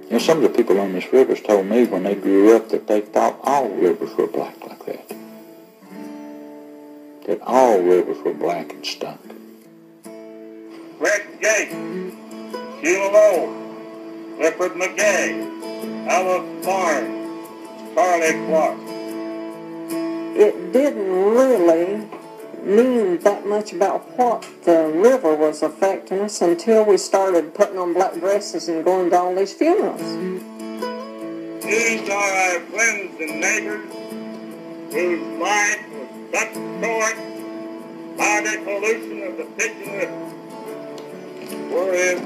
You know, some of the people on this river told me when they grew up that they thought all rivers were black like that. That all rivers were black and stunk. Rex Gate, Sheila Lowe, Clifford McGay, Alice Barnes, Charlie Clark. It didn't really mean that much about what the river was affecting us until we started putting on black dresses and going to all these funerals. These are our friends and neighbors whose life was cut short by the pollution of the Pigeon River. Where is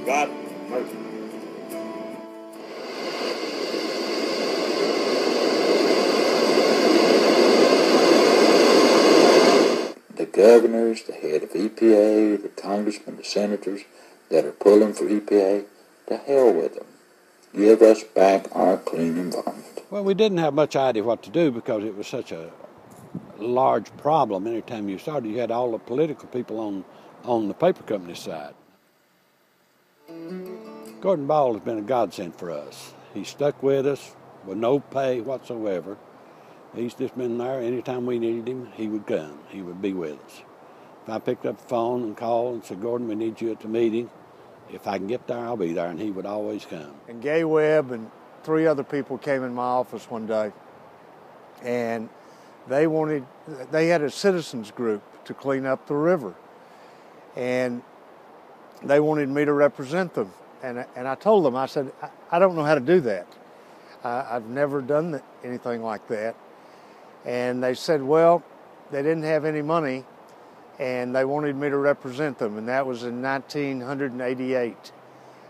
God's mercy? The governors, the head of EPA, the congressmen, the senators that are pulling for EPA, to hell with them. Give us back our clean environment. Well, we didn't have much idea what to do because it was such a large problem. Anytime you started, you had all the political people on the paper company side. Gordon Ball has been a godsend for us. He stuck with us with no pay whatsoever. He's just been there. Anytime we needed him, he would come. He would be with us. If I picked up the phone and called and said, Gordon, we need you at the meeting, if I can get there, I'll be there, and he would always come. And Gay Webb and 3 other people came in my office one day, and they had a citizens group to clean up the river, and they wanted me to represent them. And I told them, I said, I don't know how to do that. I've never done anything like that. And they said, well, they didn't have any money, and they wanted me to represent them, and that was in 1988.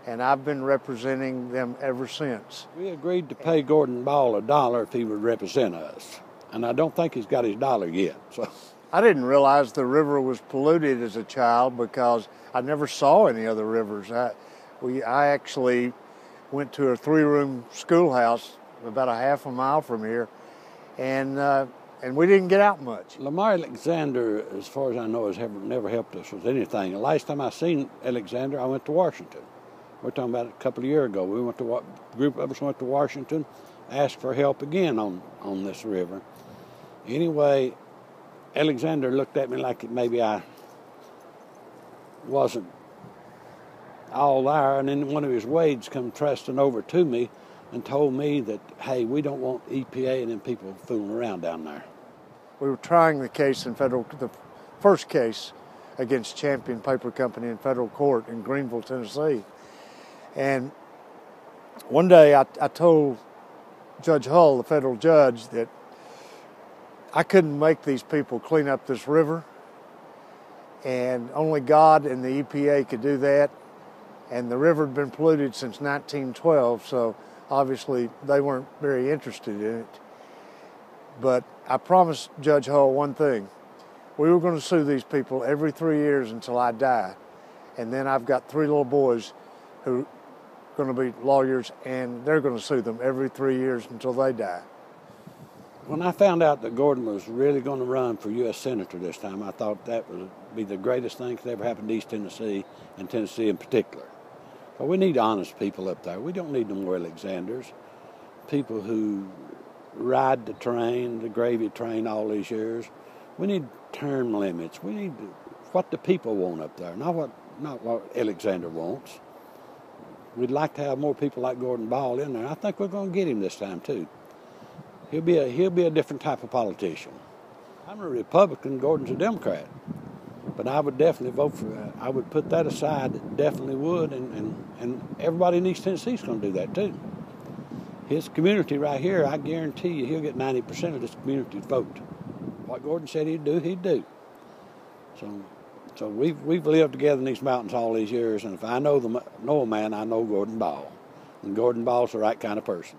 And I've been representing them ever since. We agreed to pay Gordon Ball $1 if he would represent us, and I don't think he's got his dollar yet. So I didn't realize the river was polluted as a child because I never saw any other rivers. I actually went to a 3-room schoolhouse about a half a mile from here, and we didn't get out much. Lamar Alexander, as far as I know, has never helped us with anything. The last time I seen Alexander, I went to Washington. We're talking about a couple of years ago. A group of us went to Washington, asked for help again on this river. Anyway, Alexander looked at me like maybe I wasn't all there, and then one of his wades come trusting over to me and told me that, hey, we don't want EPA and them people fooling around down there. We were trying the case in the first case against Champion Paper Company in federal court in Greenville, Tennessee. And one day I told Judge Hull, the federal judge, that I couldn't make these people clean up this river, and only God and the EPA could do that. And the river had been polluted since 1912, so obviously they weren't very interested in it. But I promised Judge Hull one thing. We were going to sue these people every 3 years until I die. And then I've got 3 little boys who are going to be lawyers, and they're going to sue them every 3 years until they die. When I found out that Gordon was really going to run for U.S. Senator this time, I thought that would be the greatest thing that ever happened to East Tennessee, and Tennessee in particular. So we need honest people up there. We don't need no more Alexanders. People who ride the train, the gravy train all these years. We need term limits. We need what the people want up there, not what Alexander wants. We'd like to have more people like Gordon Ball in there. I think we're going to get him this time too. He'll be a different type of politician. I'm a Republican. Gordon's a Democrat. But I would definitely vote for that. I would put that aside, definitely would, and everybody in East Tennessee is going to do that too. His community right here, I guarantee you, he'll get 90% of this community's vote. What Gordon said he'd do. So we've lived together in these mountains all these years, and if I know a man, I know Gordon Ball. And Gordon Ball's the right kind of person.